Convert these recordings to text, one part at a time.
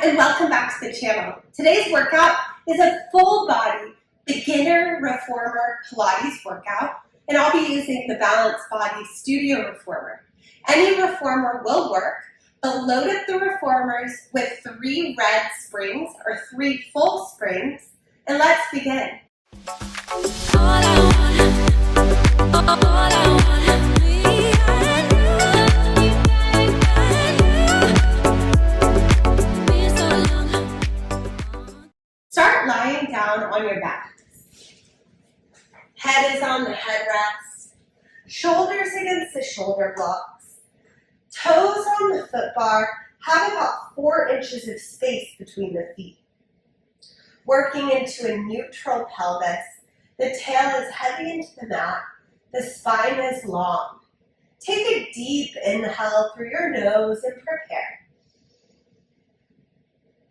and welcome back to the channel. Today's workout is a full body beginner reformer Pilates workout, and I'll be using the Balanced Body Studio Reformer. Any reformer will work, but load up the reformers with 3 red springs or 3 full springs, and let's begin. Start lying down on your back. Head is on the headrest, shoulders against the shoulder blocks, toes on the foot bar. Have about 4 inches of space between the feet. Working into a neutral pelvis, the tail is heavy into the mat, the spine is long. Take a deep inhale through your nose and prepare.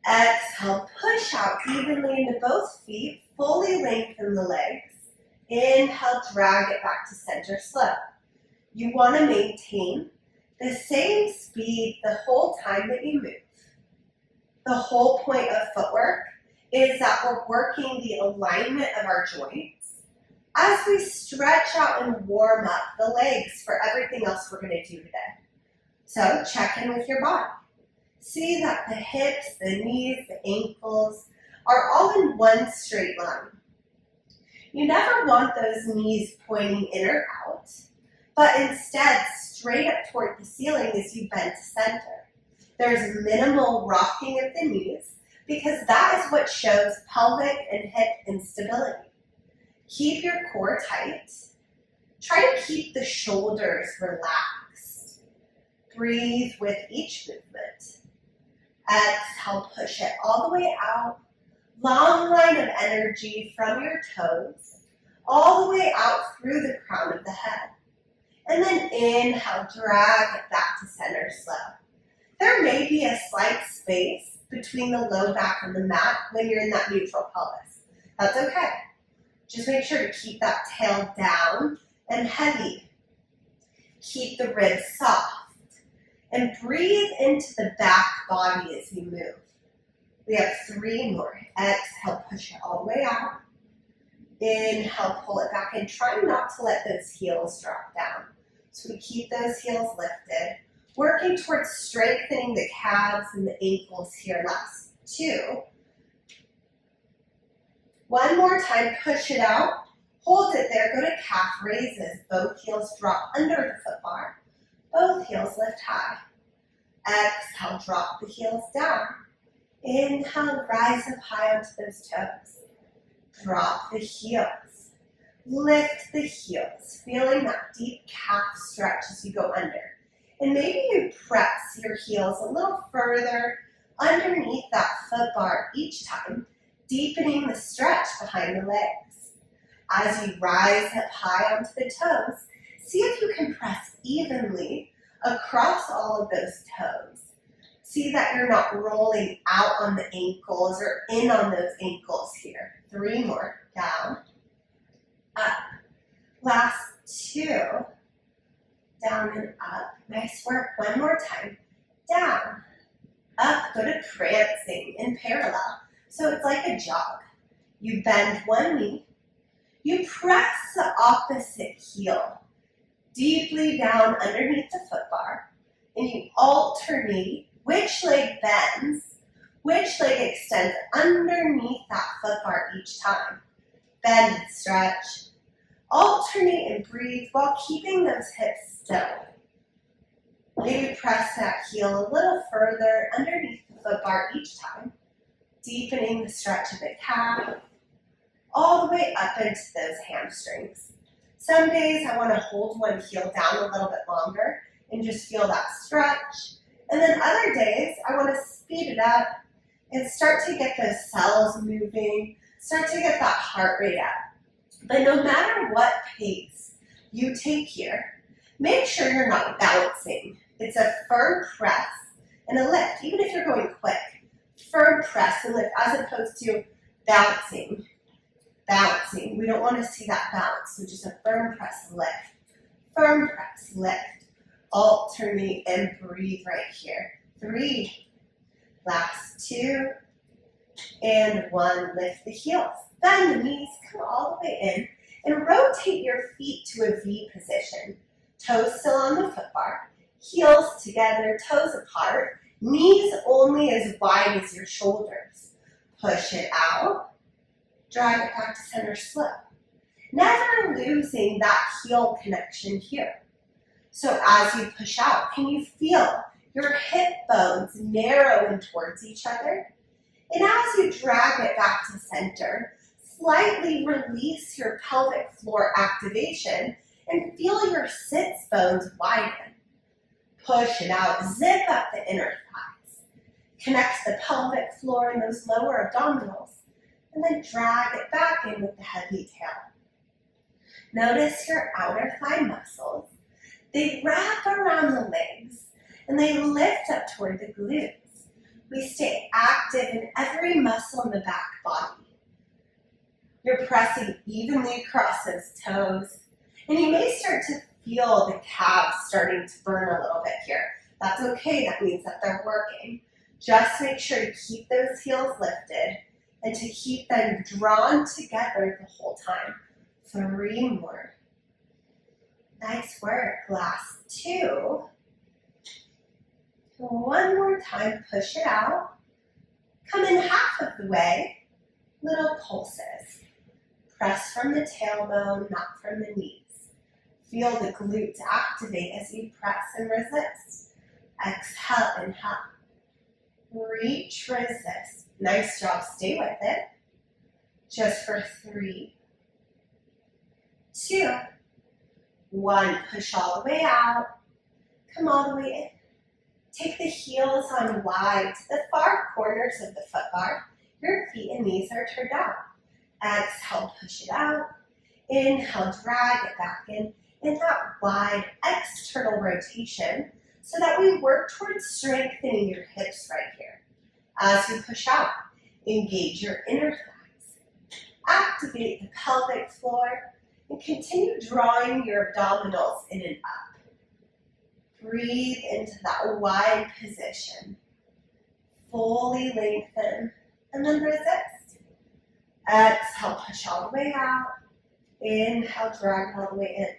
Exhale, push out evenly into both feet, fully lengthen the legs. Inhale, drag it back to center slow. You want to maintain the same speed the whole time that you move. The whole point of footwork is that we're working the alignment of our joints as we stretch out and warm up the legs for everything else we're going to do today. So check in with your body. See that the hips, the knees, the ankles are all in one straight line. You never want those knees pointing in or out, but instead straight up toward the ceiling as you bend to center. There's minimal rocking of the knees because that is what shows pelvic and hip instability. Keep your core tight. Try to keep the shoulders relaxed. Breathe with each movement. Exhale, push it all the way out. Long line of energy from your toes, all the way out through the crown of the head. And then inhale, drag it back to center slow. There may be a slight space between the low back and the mat when you're in that neutral pelvis. That's okay. Just make sure to keep that tail down and heavy. Keep the ribs soft. And breathe into the back body as you move. We have 3 more. Exhale, push it all the way out. Inhale, pull it back, and try not to let those heels drop down. So we keep those heels lifted. Working towards strengthening the calves and the ankles here. Last 2. One more time, push it out. Hold it there. Go to calf raises. Both heels drop under the foot bar. Both heels lift high. Exhale, drop the heels down. Inhale, rise up high onto those toes. Drop the heels. Lift the heels, feeling that deep calf stretch as you go under. And maybe you press your heels a little further underneath that foot bar each time, deepening the stretch behind the legs. As you rise up high onto the toes, see if you can press evenly across all of those toes. See that you're not rolling out on the ankles or in on those ankles here. 3 more. Down, up. Last 2. Down and up. Nice work. One more time. Down, up. Go to prancing in parallel. So it's like a jog. You bend one knee. You press the opposite heel deeply down underneath the foot bar, and you alternate which leg bends, which leg extends underneath that foot bar each time. Bend and stretch. Alternate and breathe while keeping those hips still. Maybe press that heel a little further underneath the foot bar each time, deepening the stretch of the calf, all the way up into those hamstrings. Some days I want to hold one heel down a little bit longer and just feel that stretch. And then other days I want to speed it up and start to get those cells moving, start to get that heart rate up. But no matter what pace you take here, make sure you're not bouncing. It's a firm press and a lift, even if you're going quick. Firm press and lift as opposed to bouncing. We don't want to see that bounce, so just a firm press, lift. Firm press, lift. Alternate and breathe right here. 3. Last 2, and 1. Lift the heels. Bend the knees, come all the way in, and rotate your feet to a V position. Toes still on the foot bar, heels together, toes apart, knees only as wide as your shoulders. Push it out, drag it back to center slow. Never losing that heel connection here. So as you push out, can you feel your hip bones narrow in towards each other? And as you drag it back to center, slightly release your pelvic floor activation and feel your sits bones widen. Push it out, zip up the inner thighs. Connect the pelvic floor and those lower abdominals, and then drag it back in with the heavy tail. Notice your outer thigh muscles. They wrap around the legs, and they lift up toward the glutes. We stay active in every muscle in the back body. You're pressing evenly across those toes, and you may start to feel the calves starting to burn a little bit here. That's okay, that means that they're working. Just make sure to keep those heels lifted and to keep them drawn together the whole time. 3 more. Nice work. Last 2. 1 more time, push it out. Come in half of the way. Little pulses. Press from the tailbone, not from the knees. Feel the glutes activate as you press and resist. Exhale, inhale. Reach, resist. Nice job, stay with it. Just for 3, 2, 1. Push all the way out. Come all the way in. Take the heels on wide to the far corners of the foot bar. Your feet and knees are turned out. Exhale, push it out. Inhale, drag it back in that wide external rotation so that we work towards strengthening your hips right here. As you push out, engage your inner thighs. Activate the pelvic floor and continue drawing your abdominals in and up. Breathe into that wide position. Fully lengthen and then resist. Exhale, push all the way out. Inhale, drag all the way in.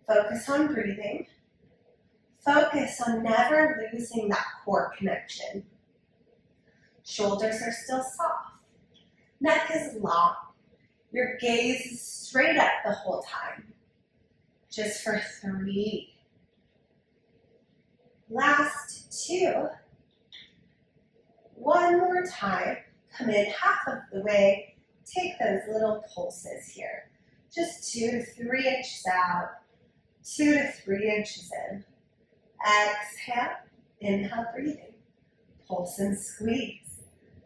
Focus on breathing. Focus on never losing that core connection. Shoulders are still soft. Neck is long. Your gaze is straight up the whole time. Just for 3. Last 2. 1 more time. Come in half of the way. Take those little pulses here. Just 2 to 3 inches out. 2 to 3 inches in. Exhale. Inhale, breathing. Pulse and squeeze.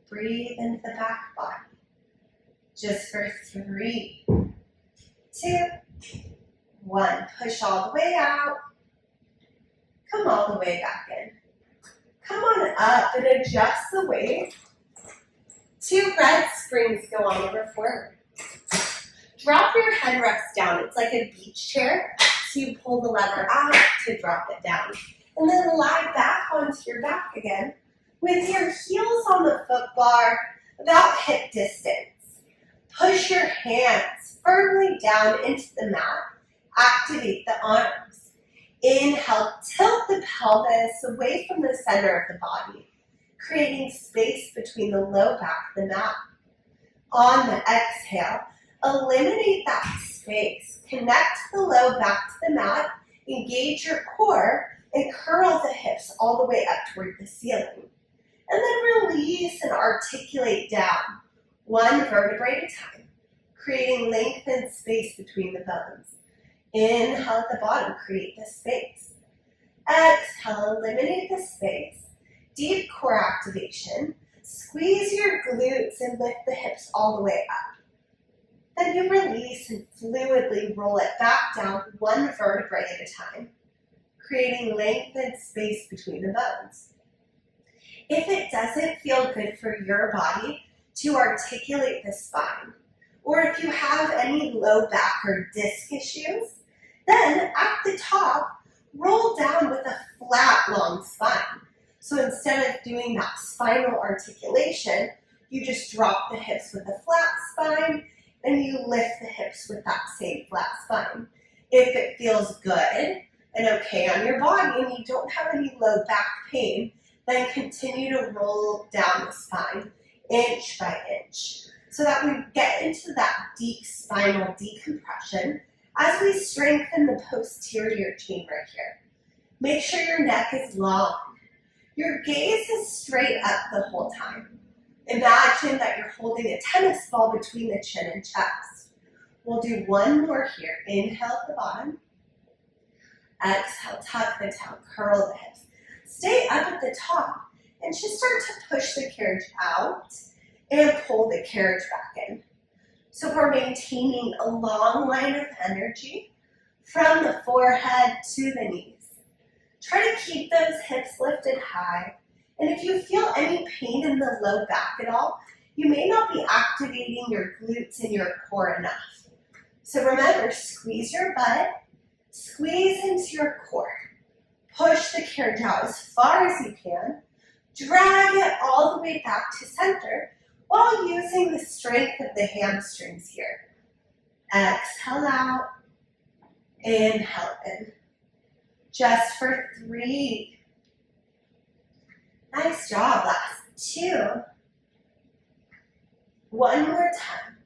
Breathe into the back body. Just for 3, 2, 1. Push all the way out. Come all the way back in. Come on up and adjust the weight. 2 red springs go on over forward. Drop your head rest down. It's like a beach chair. So you pull the lever out to drop it down. And then lie back onto your back again with your heels on the foot bar about hip distance. Push your hands firmly down into the mat. Activate the arms. Inhale, tilt the pelvis away from the center of the body, creating space between the low back and the mat. On the exhale, eliminate that space. Connect the low back to the mat, engage your core, and curl the hips all the way up toward the ceiling. And then release and articulate down, 1 vertebrae at a time, creating lengthened space between the bones. Inhale at the bottom, create the space. Exhale, eliminate the space. Deep core activation. Squeeze your glutes and lift the hips all the way up. Then you release and fluidly roll it back down 1 vertebrae at a time, creating lengthened space between the bones. If it doesn't feel good for your body to articulate the spine, or if you have any low back or disc issues, then at the top, roll down with a flat, long spine. So instead of doing that spinal articulation, you just drop the hips with a flat spine and you lift the hips with that same flat spine. If it feels good and okay on your body and you don't have any low back pain, then continue to roll down the spine inch by inch so that we get into that deep spinal decompression as we strengthen the posterior chain right here. Make sure your neck is long. Your gaze is straight up the whole time. Imagine that you're holding a tennis ball between the chin and chest. We'll do one more here. Inhale at the bottom. Exhale, tuck the tail, curl the hips. Stay up at the top and just start to push the carriage out and pull the carriage back in. So we're maintaining a long line of energy from the forehead to the knees. Try to keep those hips lifted high. And if you feel any pain in the low back at all, you may not be activating your glutes and your core enough. So remember, squeeze your butt, squeeze into your core. Push the carriage out as far as you can. Drag it all the way back to center while using the strength of the hamstrings here. Exhale out, inhale in. Just for 3. Nice job, last 2. One more time.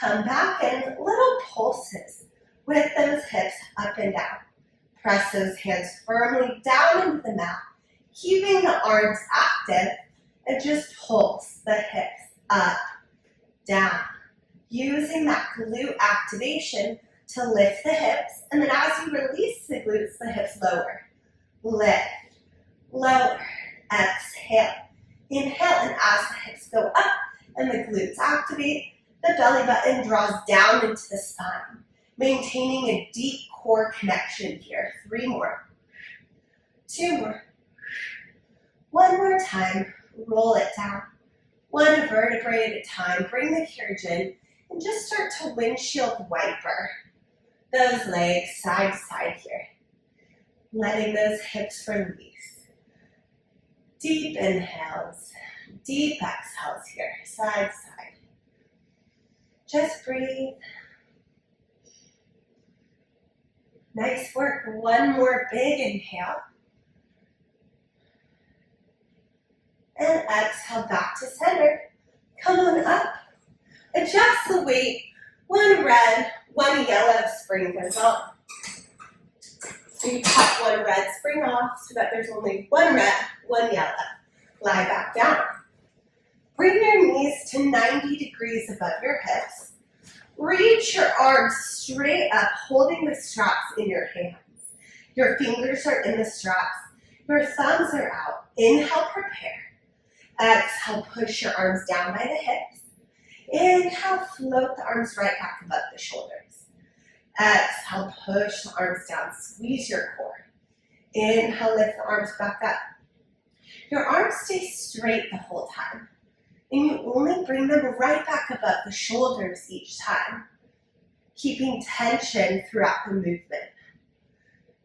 Come back in, little pulses with those hips up and down. Press those hands firmly down into the mat, keeping the arms active, and just pulse the hips up, down. Using that glute activation to lift the hips, and then as you release the glutes, the hips lower. Lift, lower, exhale. Inhale, and as the hips go up and the glutes activate, the belly button draws down into the spine, maintaining a deep core connection here. 3 more. 2 more. 1 more time. Roll it down. 1 vertebrae at a time. Bring the carriage in and just start to windshield wiper those legs side to side here. Letting those hips release. Deep inhales, deep exhales here, side to side. Just breathe. Nice work. 1 more big inhale. And exhale back to center. Come on up. Adjust the weight. 1 red, 1 yellow spring goes on. So you cut 1 red spring off so that there's only 1 red, 1 yellow. Lie back down. Bring your knees to 90 degrees above your hips. Reach your arms straight up, holding the straps in your hands. Your fingers are in the straps. Your thumbs are out. Inhale, prepare. Exhale, push your arms down by the hips. Inhale, float the arms right back above the shoulders. Exhale, push the arms down. Squeeze your core. Inhale, lift the arms back up. Your arms stay straight the whole time. And you only bring them right back above the shoulders each time, keeping tension throughout the movement.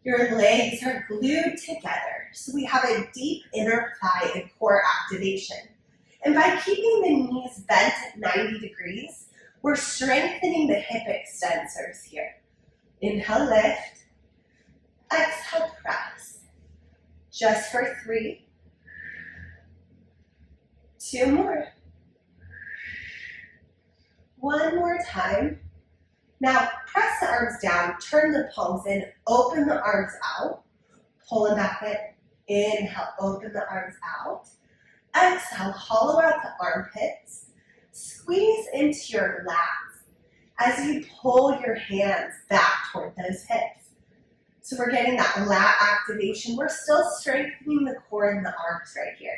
Your legs are glued together, so we have a deep inner thigh and core activation. And by keeping the knees bent at 90 degrees, we're strengthening the hip extensors here. Inhale, lift. Exhale, press. Just for 3. 2 more. 1 more time. Now press the arms down, turn the palms in, open the arms out, pull them back in. Inhale, open the arms out. Exhale, hollow out the armpits. Squeeze into your lats as you pull your hands back toward those hips. So we're getting that lat activation. We're still strengthening the core and the arms right here.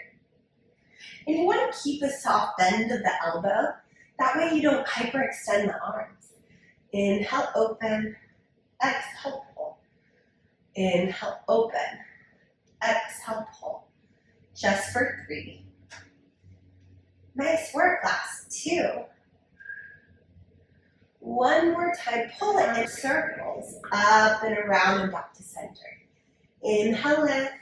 And you want to keep a soft bend of the elbow. That way you don't hyperextend the arms. Inhale, open. Exhale, pull. Inhale, open. Exhale, pull. Just for 3. Nice work, last 2. 1 more time, pull it in circles, up and around and back to center. Inhale, lift.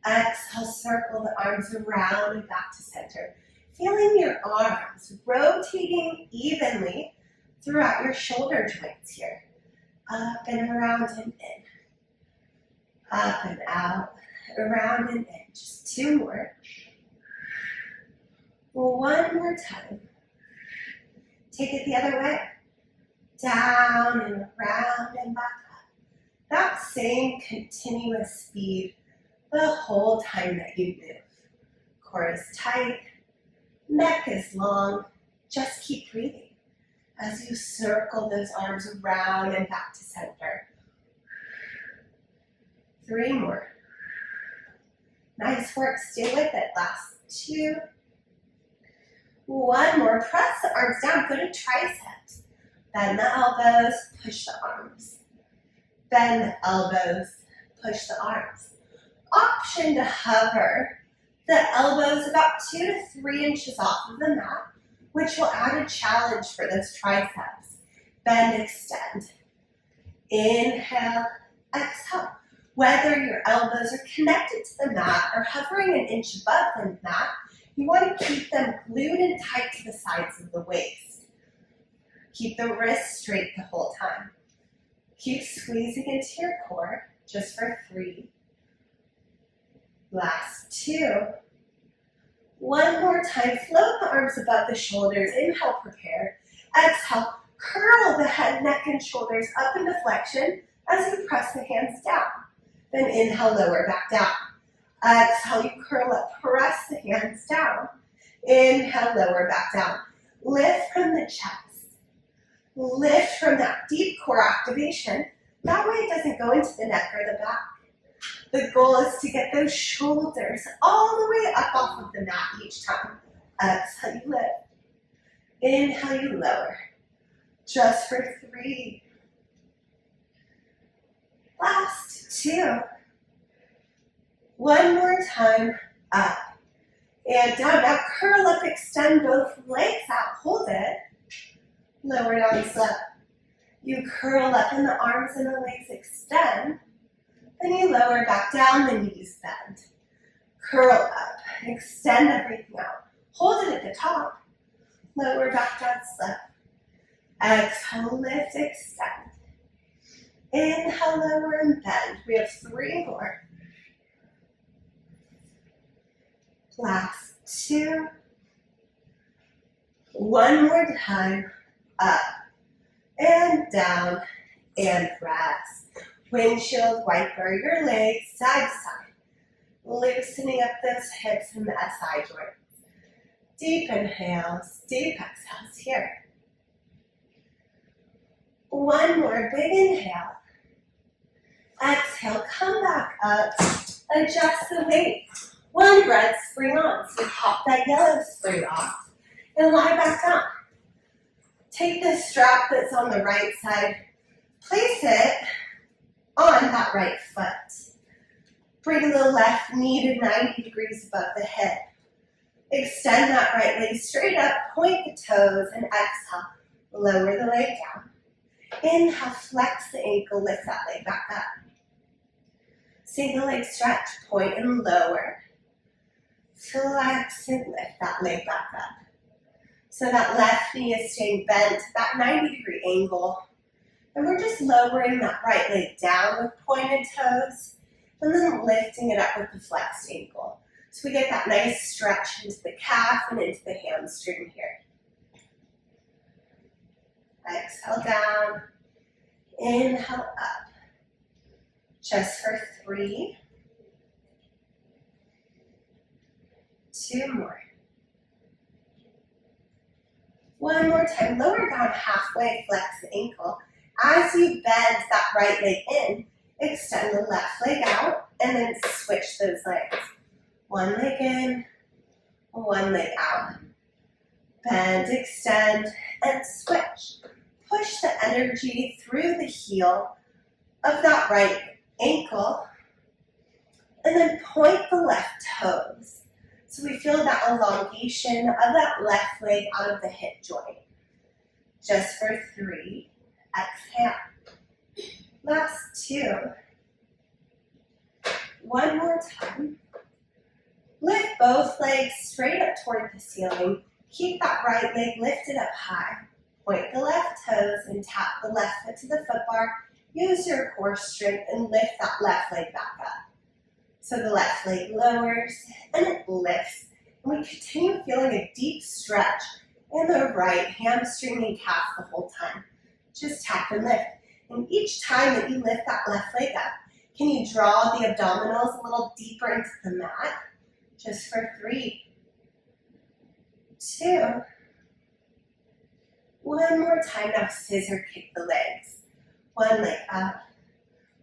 Exhale, circle the arms around and back to center. Feeling your arms rotating evenly throughout your shoulder joints here. Up and around and in. Up and out, around and in. Just 2 more. 1 more time. Take it the other way. Down and around and back up. That same continuous speed the whole time that you move. Core is tight, neck is long. Just keep breathing as you circle those arms around and back to center. 3 more. Nice work, stay with it. Last 2. 1 more, press the arms down, go to triceps. Bend the elbows, push the arms. Bend the elbows, push the arms. Option to hover the elbows about 2 to 3 inches off of the mat, which will add a challenge for those triceps. Bend, extend. Inhale, exhale. Whether your elbows are connected to the mat or hovering an inch above the mat, you want to keep them glued and tight to the sides of the waist. Keep the wrists straight the whole time. Keep squeezing into your core, just for 3. Last 2. 1 more time, float the arms above the shoulders. Inhale, prepare. Exhale, curl the head, neck, and shoulders up into flexion as you press the hands down. Then inhale, lower back down. Exhale, you curl up, press the hands down. Inhale, lower back down. Lift from the chest. Lift from that deep core activation. That way it doesn't go into the neck or the back. The goal is to get those shoulders all the way up off of the mat each time. Exhale, you lift. Inhale, you lower. Just for 3. Last 2. 1 more time, up and down. Now curl up, extend both legs out, hold it. Lower down, slow. You curl up and the arms and the legs extend. Then you lower back down, the knees bend. Curl up, extend everything out. Hold it at the top. Lower back down, slow. Exhale, lift, extend. Inhale, lower and bend. We have 3 more. Last 2. 1 more time. Up and down and rest. Windshield wiper your legs side to side. Loosening up those hips and the SI joints. Deep inhales, deep exhales here. 1 more big inhale. Exhale, come back up. Adjust the weight. 1 breath, spring on. So pop that yellow spring off and lie back down. Take the strap that's on the right side, place it on that right foot. Bring the left knee to 90 degrees above the hip. Extend that right leg straight up, point the toes, and exhale. Lower the leg down. Inhale, flex the ankle, lift that leg back up. Single leg stretch, point and lower. Flex and lift that leg back up. So that left knee is staying bent, that 90-degree angle. And we're just lowering that right leg down with pointed toes, and then lifting it up with the flexed ankle. So we get that nice stretch into the calf and into the hamstring here. Exhale down, inhale up. Just for 3. 2 more. 1 more time, lower down halfway, flex the ankle. As you bend that right leg in, extend the left leg out, and then switch those legs. 1 leg in, 1 leg out. Bend, extend, and switch. Push the energy through the heel of that right ankle, and then point the left toes. So we feel that elongation of that left leg out of the hip joint. Just for 3, exhale. Last 2. 1 more time. Lift both legs straight up toward the ceiling. Keep that right leg lifted up high. Point the left toes and tap the left foot to the foot bar. Use your core strength and lift that left leg back up. So the left leg lowers and it lifts. And we continue feeling a deep stretch in the right hamstring and calf the whole time. Just tap and lift. And each time that you lift that left leg up, can you draw the abdominals a little deeper into the mat? Just for 3, 2, 1 more time. Now scissor kick the legs. 1 leg up,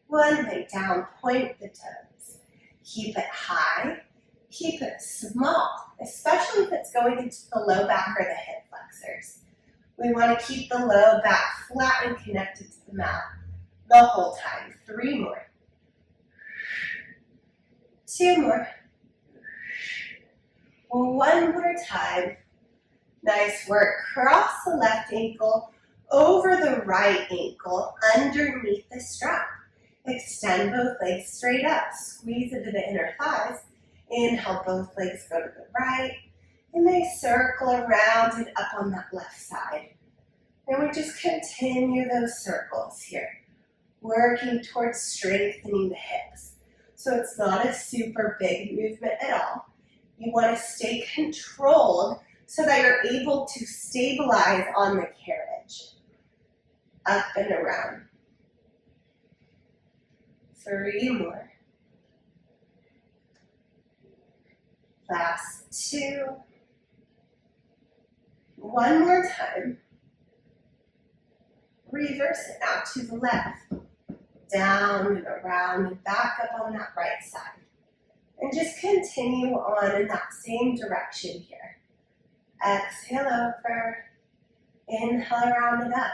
1 leg down, point the toes. Keep it high, keep it small, especially if it's going into the low back or the hip flexors. We want to keep the low back flat and connected to the mat the whole time. 3 more. 2 more. 1 more time. Nice work. Cross the left ankle over the right ankle underneath the strap. Extend both legs straight up. Squeeze into the inner thighs. Inhale, both legs go to the right. And they circle around and up on that left side. And we just continue those circles here. Working towards strengthening the hips. So it's not a super big movement at all. You want to stay controlled so that you're able to stabilize on the carriage. Up and around. 3 more. Last 2. 1 more time. Reverse it now to the left. Down and around and back up on that right side. And just continue on in that same direction here. Exhale over. Inhale around and up.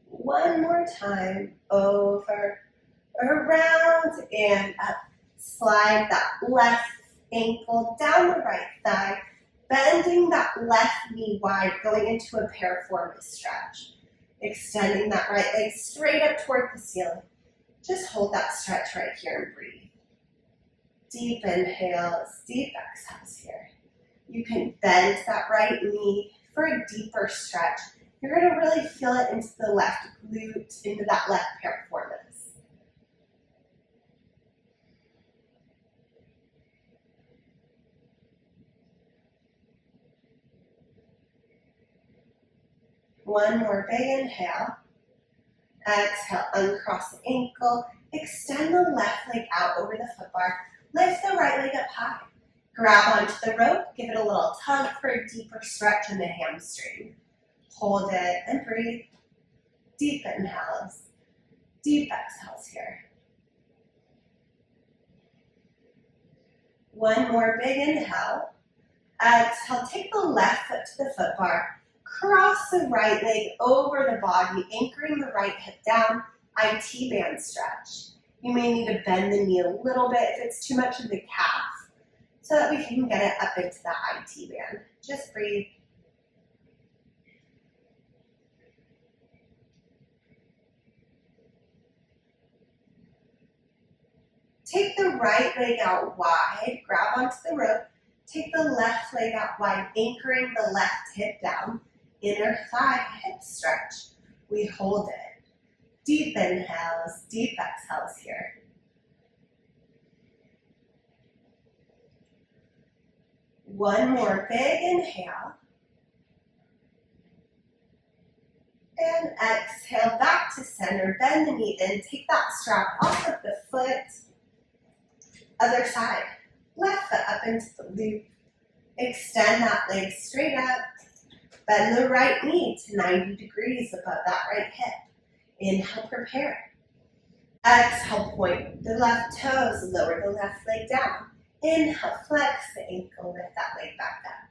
One more time. Over, around, and up. Slide that left ankle down the right thigh. Bending that left knee wide, going into a piriformis stretch. Extending that right leg straight up toward the ceiling. Just hold that stretch right here and breathe. Deep inhales, deep exhales here. You can bend that right knee for a deeper stretch. You're going to really feel it into the left glute, into that left piriformis. One more big inhale. Exhale, uncross the ankle. Extend the left leg out over the foot bar. Lift the right leg up high. Grab onto the rope. Give it a little tug for a deeper stretch in the hamstring. Hold it and breathe. Deep inhales. Deep exhales here. One more big inhale. Exhale, take the left foot to the foot bar. Cross the right leg over the body, anchoring the right hip down, IT band stretch. You may need to bend the knee a little bit if it's too much of the calf, so that we can get it up into the IT band. Just breathe. Take the right leg out wide, grab onto the rope. Take the left leg out wide, anchoring the left hip down. Inner thigh hip stretch. We hold it. Deep inhales, deep exhales here. One more big inhale. And exhale back to center. Bend the knee in. Take that strap off of the foot. Other side. Left foot up into the loop. Extend that leg straight up. Bend the right knee to 90 degrees above that right hip. Inhale, prepare. Exhale, point the left toes, lower the left leg down. Inhale, flex the ankle, lift that leg back up.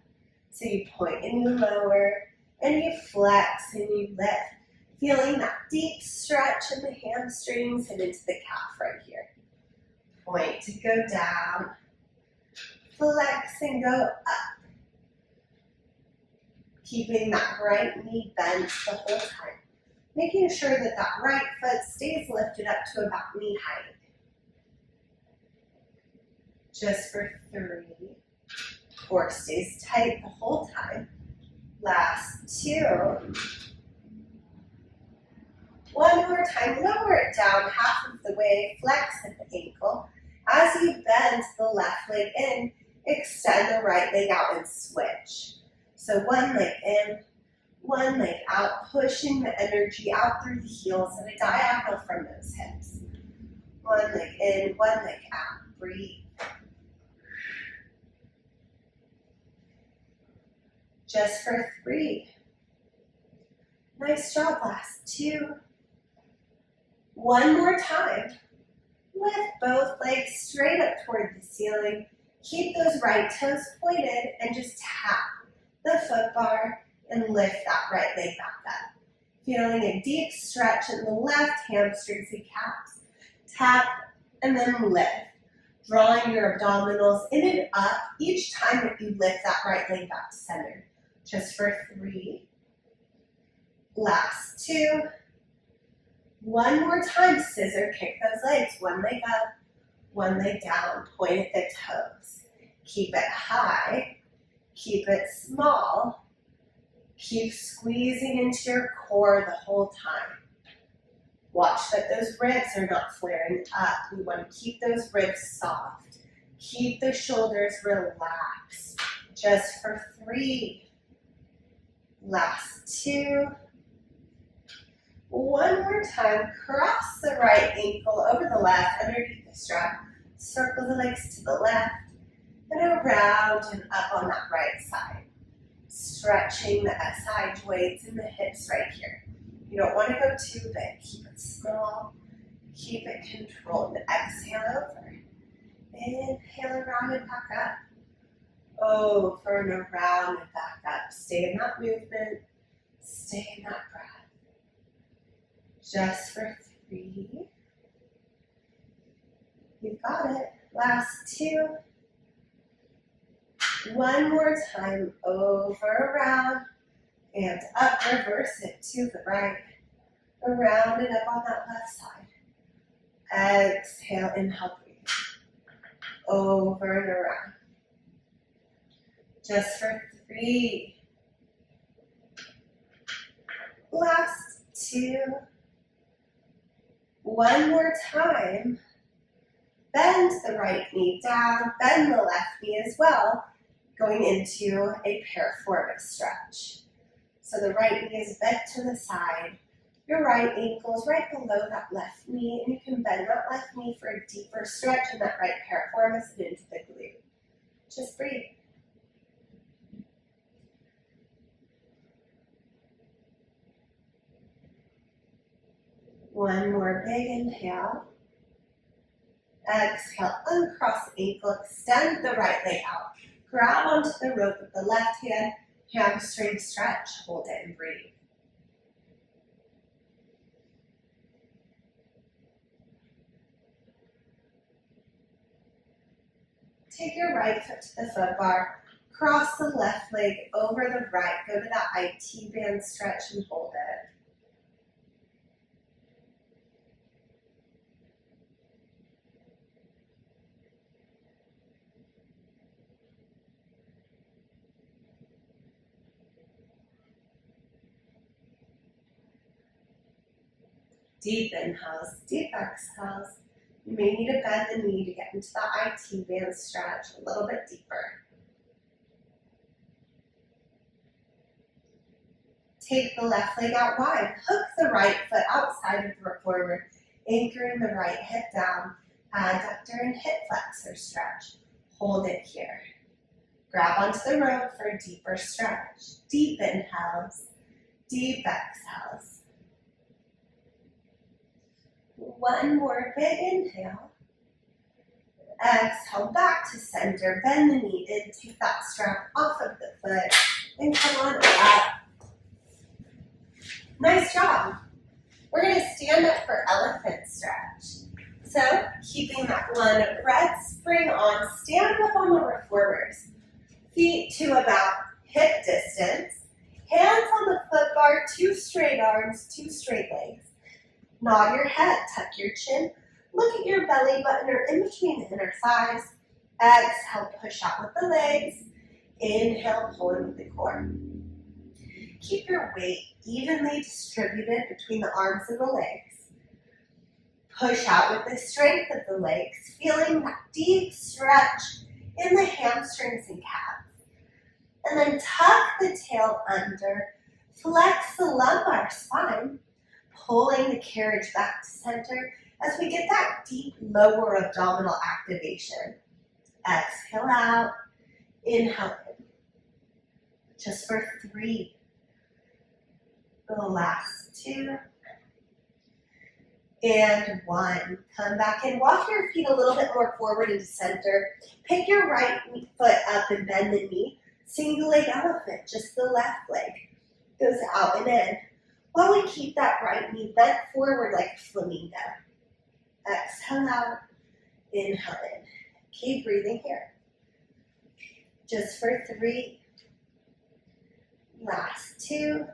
So you point and you lower, and you flex and you lift. Feeling that deep stretch in the hamstrings and into the calf right here. Point to go down, flex and go up. Keeping that right knee bent the whole time. making sure that that right foot stays lifted up to about knee height. Just for 3. Core stays tight the whole time. Last 2. One more time, lower it down half of the way, flex at the ankle. As you bend the left leg in, extend the right leg out and switch. So one leg in, one leg out, pushing the energy out through the heels at a diagonal from those hips. One leg in, one leg out. Breathe. Just for 3. Nice job, last 2. One more time. Lift both legs straight up toward the ceiling. Keep those right toes pointed and just tap the foot bar and lift that right leg back up. Feeling a deep stretch in the left hamstrings and calves. Tap and then lift. Drawing your abdominals in and up each time that you lift that right leg back to center. Just for 3. Last 2. One more time, scissor kick those legs. One leg up, one leg down. Point at the toes. Keep it high. Keep it small. Keep squeezing into your core the whole time. Watch that those ribs are not flaring up. We want to keep those ribs soft. Keep the shoulders relaxed. Just for 3. Last 2. One more time, cross the right ankle over the left underneath the strap. Circle the legs to the left and around and up on that right side. Stretching the SI joints and the hips right here. You don't want to go too big. Keep it small. Keep it controlled. Exhale over. Inhale around and back up. Over and around and back up. Stay in that movement. Stay in that breath. Just for 3. You've got it. Last 2. One more time. Over, around, and up. Reverse it to the right. Around and up on that left side. Exhale, inhale, breathe. Over and around. Just for 3. Last 2. One more time. Bend the right knee down, bend the left knee as well, going into a piriformis stretch. So the right knee is bent to the side. Your right ankle is right below that left knee, and you can bend that left knee for a deeper stretch in that right piriformis and into the glute. Just breathe. One more big inhale. Exhale, uncross the ankle, extend the right leg out. Grab onto the rope with the left hand, hamstring stretch, hold it and breathe. Take your right foot to the foot bar, cross the left leg over the right, go to that IT band stretch and hold it. Deep inhales, deep exhales. You may need to bend the knee to get into the IT band stretch a little bit deeper. Take the left leg out wide. Hook the right foot outside of the reformer, anchoring the right hip down. Adductor and hip flexor stretch. Hold it here. Grab onto the rope for a deeper stretch. Deep inhales, deep exhales. One more big inhale. Exhale back to center. Bend the knee in. Take that strap off of the foot and come on up. Nice job. We're going to stand up for elephant stretch. So keeping that one red spring on, stand up on the reformers. Feet to about hip distance. Hands on the foot bar, 2 straight arms, 2 straight legs. Nod your head, tuck your chin, look at your belly button or in between the inner thighs. Exhale, push out with the legs. Inhale, pull in with the core. Keep your weight evenly distributed between the arms and the legs. Push out with the strength of the legs, feeling that deep stretch in the hamstrings and calves. And then tuck the tail under, flex the lumbar spine, pulling the carriage back to center as we get that deep lower abdominal activation. Exhale out, inhale in. Just for 3. The last 2. And 1. Come back and walk your feet a little bit more forward into center. Pick your right foot up and bend the knee. Single leg elephant, just the left leg goes out and in. While we keep that right knee bent forward like a flamingo. Exhale out, inhale in. Keep breathing here. Just for 3. Last 2.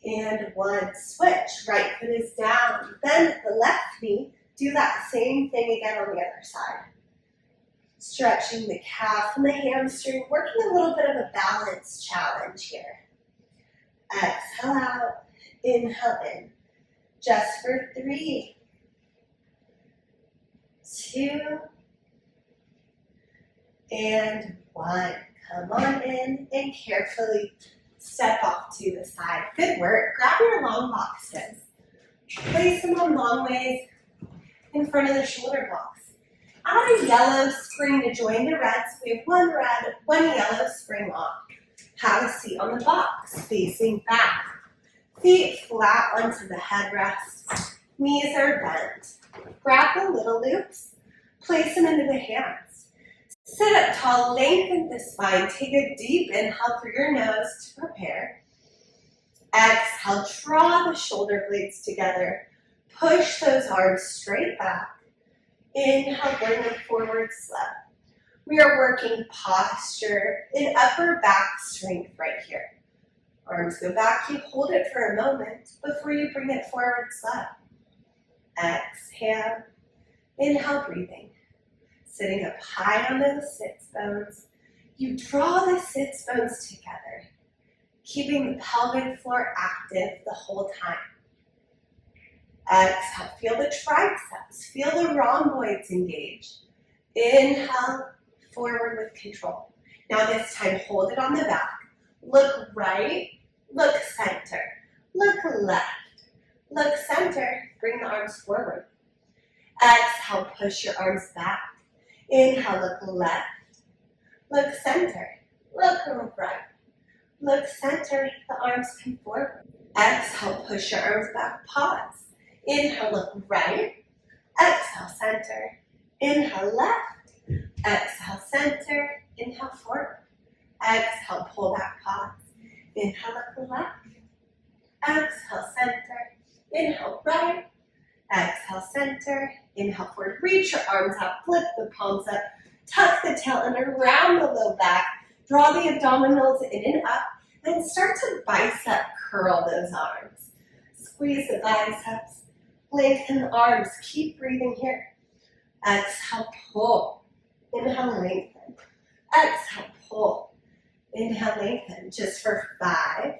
And 1. Switch. Right foot is down. Bend the left knee. Do that same thing again on the other side. Stretching the calf and the hamstring. Working a little bit of a balance challenge here. Exhale out. Inhale in. Just for 3. 2. And 1. Come on in and carefully step off to the side. Good work. Grab your long boxes. Place them on long ways in front of the shoulder blocks. Add a yellow spring to join the reds. We have 1 red, 1 yellow spring on. Have a seat on the box, facing back. Feet flat onto the headrest. Knees are bent. Grab the little loops. Place them into the hands. Sit up tall, lengthen the spine. Take a deep inhale through your nose to prepare. Exhale, draw the shoulder blades together. Push those arms straight back. Inhale, bring them forward slow. We are working posture and upper back strength right here. Arms go back, you hold it for a moment before you bring it forward slow. Exhale, inhale, breathing. Sitting up high on those sits bones. You draw the sits bones together, keeping the pelvic floor active the whole time. Exhale, feel the triceps, feel the rhomboids engage. Inhale, forward with control. Now this time, hold it on the back. Look right, look center, look left, look center. Bring the arms forward. Exhale, push your arms back. Inhale, look left, look center, look right, look center. The arms come forward. Exhale, push your arms back, pause. Inhale, look right. Exhale, center. Inhale, left. Exhale, center. Inhale, forward. Exhale, pull back, pause. Inhale, look left. Exhale, center. Inhale, right. Exhale, center. Inhale, forward. Reach your arms out. Flip the palms up. Tuck the tail under. Round the low back. Draw the abdominals in and up. And start to bicep curl those arms. Squeeze the biceps. Lengthen the arms. Keep breathing here. Exhale, pull. Inhale, lengthen. Exhale, pull. Inhale, lengthen. Just for 5.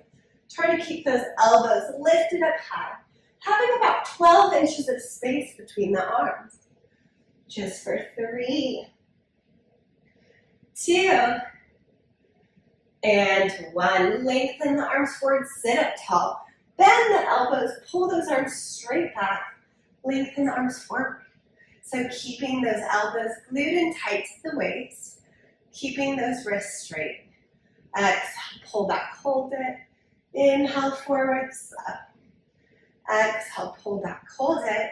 Try to keep those elbows lifted up high. Having about 12 inches of space between the arms. Just for 3, 2, and 1. Lengthen the arms forward, sit up tall. Bend the elbows, pull those arms straight back. Lengthen the arms forward. So keeping those elbows glued and tight to the waist. Keeping those wrists straight. Exhale, pull back, hold it. Inhale, forward, slow. Exhale, pull back, hold it.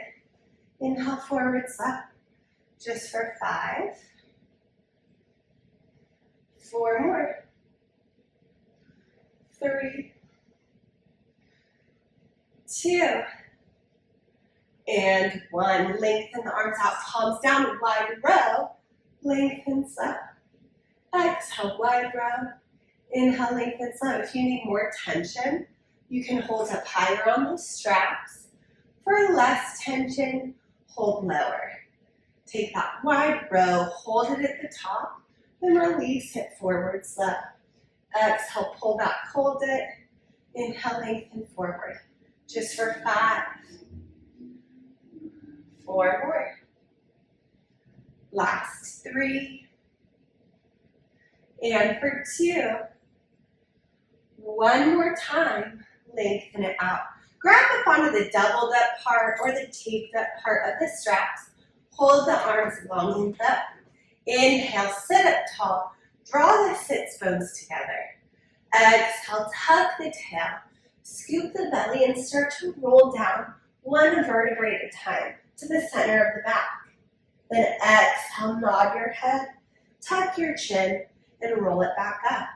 Inhale, forward, slow. Just for 5. 4 more. 3, 2, and 1. Lengthen the arms out, palms down, wide row. Lengthen slow. Exhale, wide row. Inhale, lengthen slow. If you need more tension, You can hold up higher on the straps. For less tension, hold lower. Take that wide row, hold it at the top, then release it forward slow. Exhale, pull back, hold it. Inhale, lengthen forward. Just for 5. 4 more. Last 3. And for 2. One more time, lengthen it out. Grab up onto the doubled up part or the taped up part of the straps. Hold the arms long and up. Inhale, sit up tall. Draw the sits bones together. Exhale, tuck the tail. Scoop the belly and start to roll down one vertebrae at a time to the center of the back. Then exhale, nod your head, tuck your chin, and roll it back up.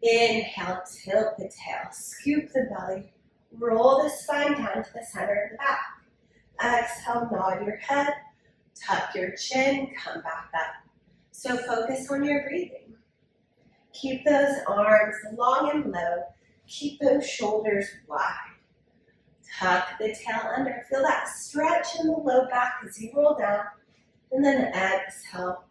Inhale, tilt the tail, scoop the belly, roll the spine down to the center of the back. Exhale, nod your head, tuck your chin, come back up. So focus on your breathing. Keep those arms long and low. Keep those shoulders wide. Tuck the tail under. Feel that stretch in the low back as you roll down. And then exhale,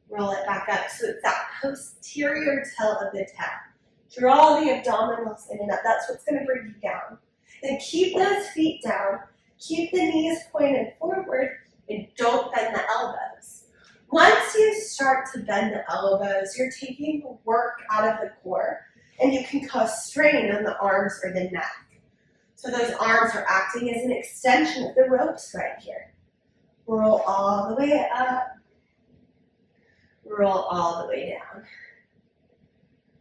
roll it back up. So it's that posterior tail of the tail. Draw the abdominals in and up. That's what's going to bring you down. Then keep those feet down. Keep the knees pointed forward. And don't bend the elbows. Once you start to bend the elbows, you're taking the work out of the core. And you can cause strain on the arms or the neck. So those arms are acting as an extension of the ropes right here. Roll all the way up. Roll all the way down.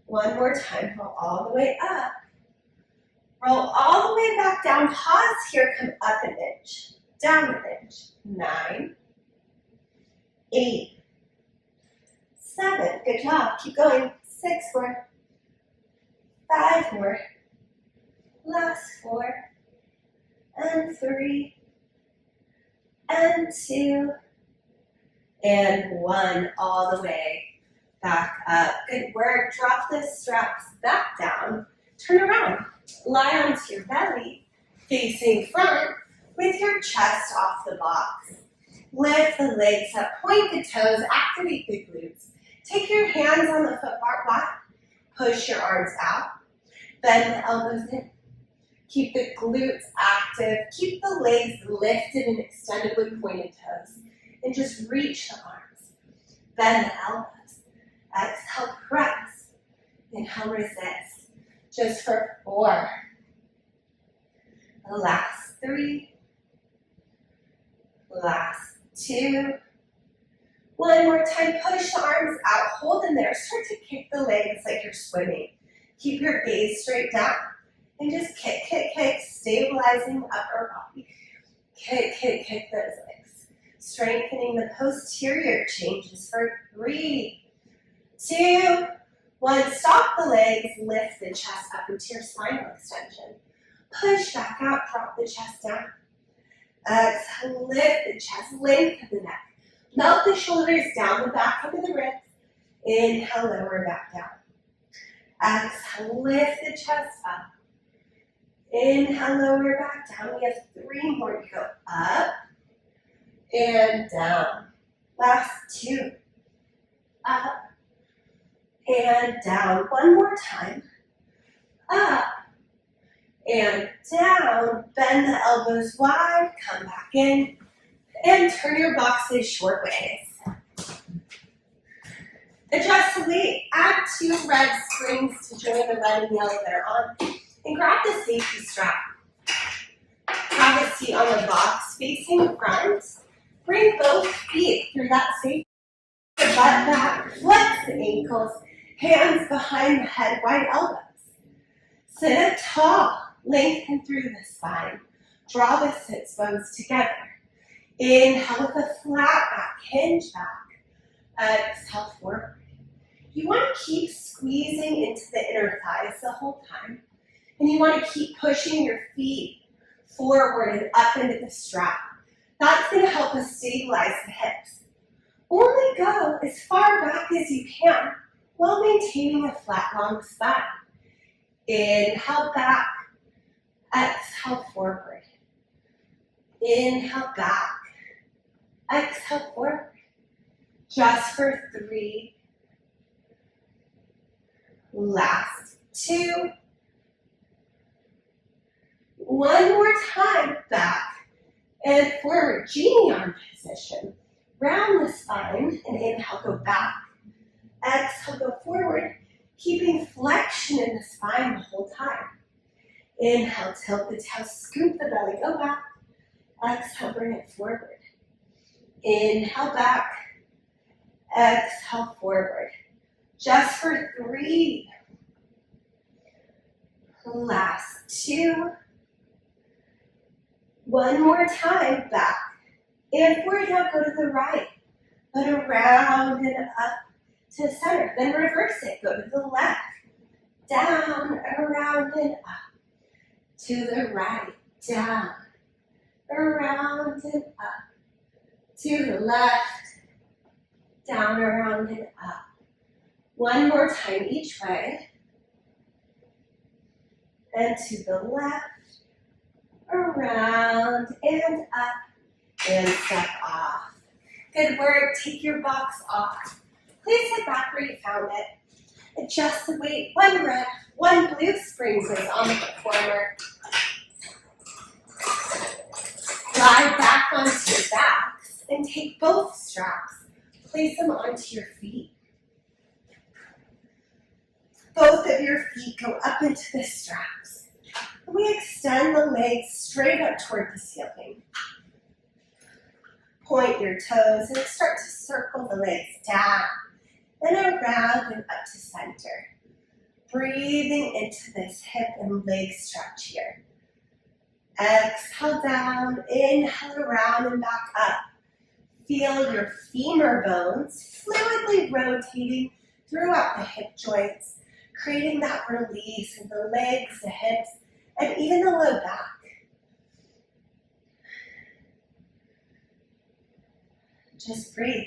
One more time, roll all the way up. Roll all the way back down. Pause here, come up an inch. Down an inch. 9, 8, 7. Good job. Keep going. 6 more. 5 more. Last 4. And 3. And 2. And 1. All the way back up. Good work. Drop the straps back down. Turn around. Lie onto your belly, facing front, with your chest off the box. Lift the legs up, point the toes, activate the glutes. Take your hands on the foot bar wide. Push your arms out. Bend the elbows in. Keep the glutes active. Keep the legs lifted and extended with pointed toes. And just reach the arms. Bend the elbows. Exhale, press. Inhale, resist. Just for 4. The last 3. Last 2. One more time, push the arms out, hold them there. Start to kick the legs like you're swimming. Keep your gaze straight down. And just kick, kick, kick, stabilizing the upper body. Kick, kick, kick those legs. Strengthening the posterior changes for 3, 2, 1. Stop the legs, lift the chest up into your spinal extension. Push back out, drop the chest down. Exhale, lift the chest, lengthen the neck. Melt the shoulders down the back into the ribs. Inhale, lower back down. Exhale, lift the chest up. Inhale, lower back down. We have 3 more to go. Up and down. Last 2. Up and down. One more time. Up and down. Bend the elbows wide. Come back in. And turn your boxes short ways. Adjust the weight. Add 2 red springs to join the red and yellow that are on. And grab the safety strap. Grab a seat on the box facing front. Bring both feet through that safety. The butt back. Flex the ankles. Hands behind the head. Wide elbows. Sit up tall. Lengthen through the spine. Draw the sits bones together. Inhale with a flat back, hinge back. Exhale forward. You want to keep squeezing into the inner thighs the whole time. And you want to keep pushing your feet forward and up into the strap. That's going to help us stabilize the hips. Only go as far back as you can while maintaining a flat, long spine. Inhale back, Exhale forward. Inhale back. Exhale forward. Just for 3. Last 2. One more time, back and forward. Genie arm position. Round the spine and inhale, go back. Exhale, go forward, keeping flexion in the spine the whole time. Inhale, tilt the tail, scoop the belly, go back. Exhale, bring it forward. Inhale, back. Exhale, forward. Just for 3. Last 2. One more time, back. And forward, now go to the right. But around and up to the center. Then reverse it, go to the left. Down, around and up. To the right, down, around and up. To the left, down, around and up. One more time each way. And to the left, around and up, and step off. Good work. Take your box off. Please sit back where you found it. Adjust the weight. One rep, one glute springs is on the former. Lie back onto your backs and take both straps. Place them onto your feet. Both of your feet go up into the straps. We extend the legs straight up toward the ceiling. Point your toes and start to circle the legs down and around and up to center. Breathing into this hip and leg stretch here. Exhale down, inhale around and back up. Feel your femur bones fluidly rotating throughout the hip joints, creating that release in the legs, the hips, and even the low back. Just breathe.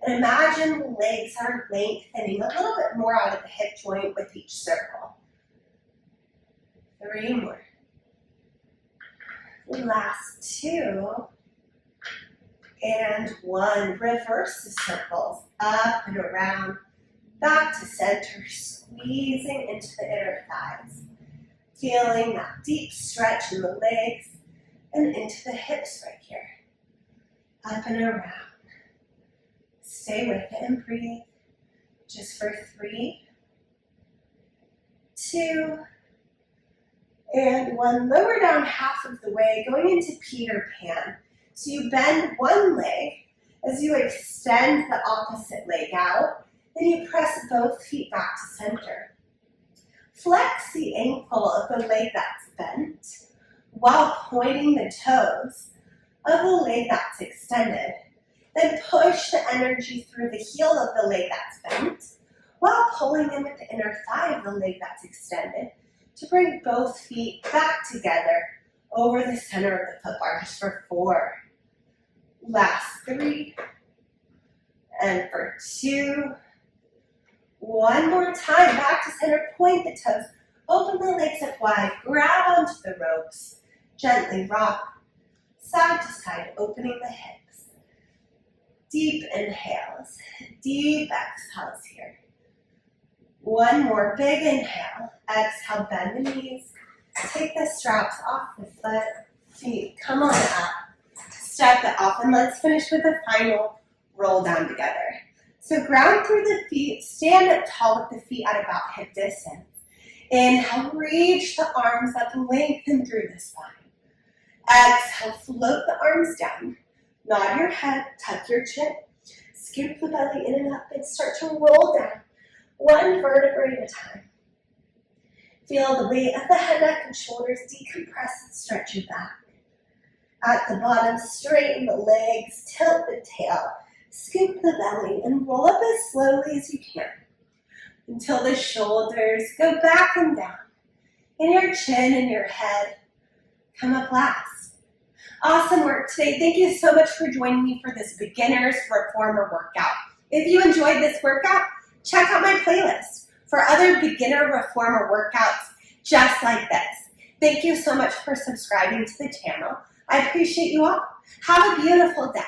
And imagine the legs are lengthening a little bit more out of the hip joint with each circle. 3 more. Last 2. And 1. Reverse the circles. Up and around. Back to center. Squeezing into the inner thighs. Feeling that deep stretch in the legs and into the hips right here. Up and around. Stay with it and breathe. Just for 3, 2, and 1. Lower down half of the way, going into Peter Pan. So you bend one leg as you extend the opposite leg out. Then you press both feet back to center. Flex the ankle of the leg that's bent while pointing the toes of the leg that's extended. Then push the energy through the heel of the leg that's bent while pulling in with the inner thigh of the leg that's extended to bring both feet back together over the center of the foot bar, just for 4. Last 3. And for 2. One more time, back to center, point the toes, open the legs up wide, grab onto the ropes, gently rock, side to side, opening the hips. Deep inhales, deep exhales here. 1 more big inhale, exhale, bend the knees, take the straps off the foot, feet come on up, step it off, and let's finish with a final roll down together. So ground through the feet, stand up tall with the feet at about hip distance. Inhale, reach the arms up, lengthen through the spine. Exhale, float the arms down. Nod your head, tuck your chin, scoop the belly in and up, and start to roll down, 1 vertebrae at a time. Feel the weight of the head, neck, and shoulders decompress and stretch your back. At the bottom, straighten the legs, tilt the tail, scoop the belly, and roll up as slowly as you can until the shoulders go back and down, and your chin and your head come up last. Awesome work today. Thank you so much for joining me for this beginner's reformer workout. If you enjoyed this workout, check out my playlist for other beginner reformer workouts just like this. Thank you so much for subscribing to the channel. I appreciate you all. Have a beautiful day.